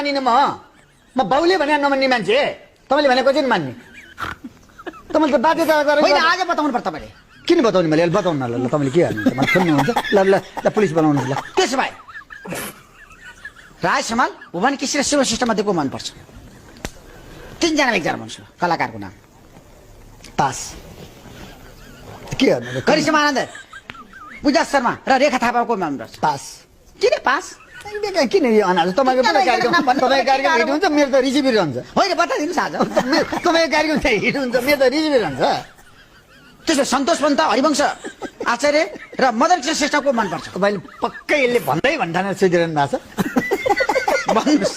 म बाउले भने नमान्ने मान्छे तपाईँले भनेको चाहिँ मान्ने तपाईँले त बाध्यता गरेर होइन आज बताउनु पर्छ तपाईँले किन बताउने मैले बताउनु न ल तपाईँले के गर्नुहुन्छ मलाई सुन्नुहुन्छ ल पुलिस बनाउनु ल त्यसो भए राज समाल भुवन केसी र शिव श्रेष्ठ मध्ये को मनपर्छ तीनजना एकजना भन्छु कलाकारको नाम पास के गर्नु करिश्मा आनन्द पूजा शर्मा र रेखा थापाको मनपर्छ पास किन पास किन यो अनाज तपाईँको कार्यक्रम तपाईँको कार्यक्रम हिट हुन्छ मेरो त रिजिबी रहन्छ होइन बताइदिनुहोस् आज तपाईँको कार्यक्रम चाहिँ हिट हुन्छ मेरो त रिजिबी रहन्छ त्यसो सन्तोष पन्त हरिवंश आचार्य र मदन कृष्ण श्रेष्ठको मनपर्छ तपाईँले पक्कै यसले भन्दै भन्ठानेर सोधिरहनु भएको छ भन्नुहोस्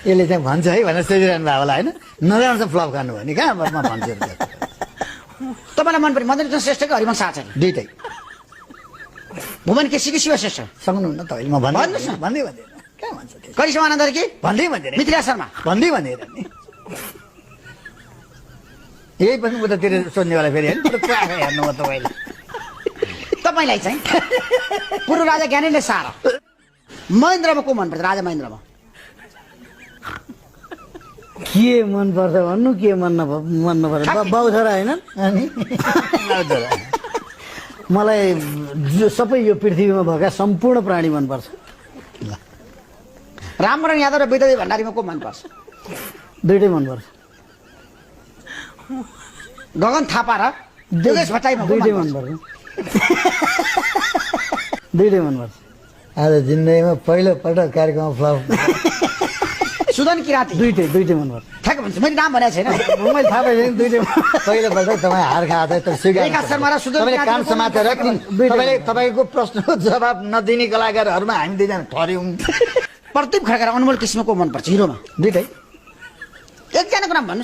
यसले चाहिँ भन्छ है भनेर सोधिरहनु भएको होला होइन नजानु चाहिँ फ्लप गर्नुभयो नि कहाँ म भन्छु तपाईँलाई मन पर्यो मदन कृष्ण श्रेष्ठको हरिवंश आचार्य दुइटै भुवन केसी कि शिव श्रेष्ठ सक्नुहुन्न तपाईँले म भन्नुहोस् न। भन्दै भन्दैन कहाँ भन्छ त्यो करिश्मा आनन्द कि भन्दै भन्दैन मिथिला शर्मा भन्दै भनेर नि यही पनि उतातिर सोध्नेवाला फेरि होइन पुरा हेर्नु हो तपाईँले तपाईँलाई चाहिँ पूर्व राजा ज्ञानेन्द्र सारा महेन्द्रमा को मनपर्छ राजा महेन्द्रमा के मनपर्छ भन्नु के मन नपर्छ बाउ छोरा होइन अनि मलाई सबै यो पृथ्वीमा भएका सम्पूर्ण प्राणी मनपर्छ रामवरण यादव र विद्यादेवी भण्डारीमा को मनपर्छ दुइटै मनपर्छ गगन थापा र योगेश भट्टराईमा को दुइटै मनपर्छ मनपर्छ दुइटै मनपर्छ आज जिन्दगीमा पहिलोपल्ट कार्यक्रममा फ्लप सुदन किराती दुइटै मनपर्छ ठ्याक्क भन्छु मैले नाम भनेको छैन मैले थाहा पाइसकेँ दुइटै पहिलोपल्ट तपाईँ हार खाएको थियो तर स्वीकार रेखा शर्मा र सुदन तपाईँले कान किरातीको समातेर तपाईँले तपाईँको प्रश्नको जवाब नदिने कलाकारहरूमा हामी दुईजना ठर्यौँ प्रदीप खड्का र अनमोल किसिमको मनपर्छ हिरोमा दुइटै एकजनाको नाम भन्नुहोस्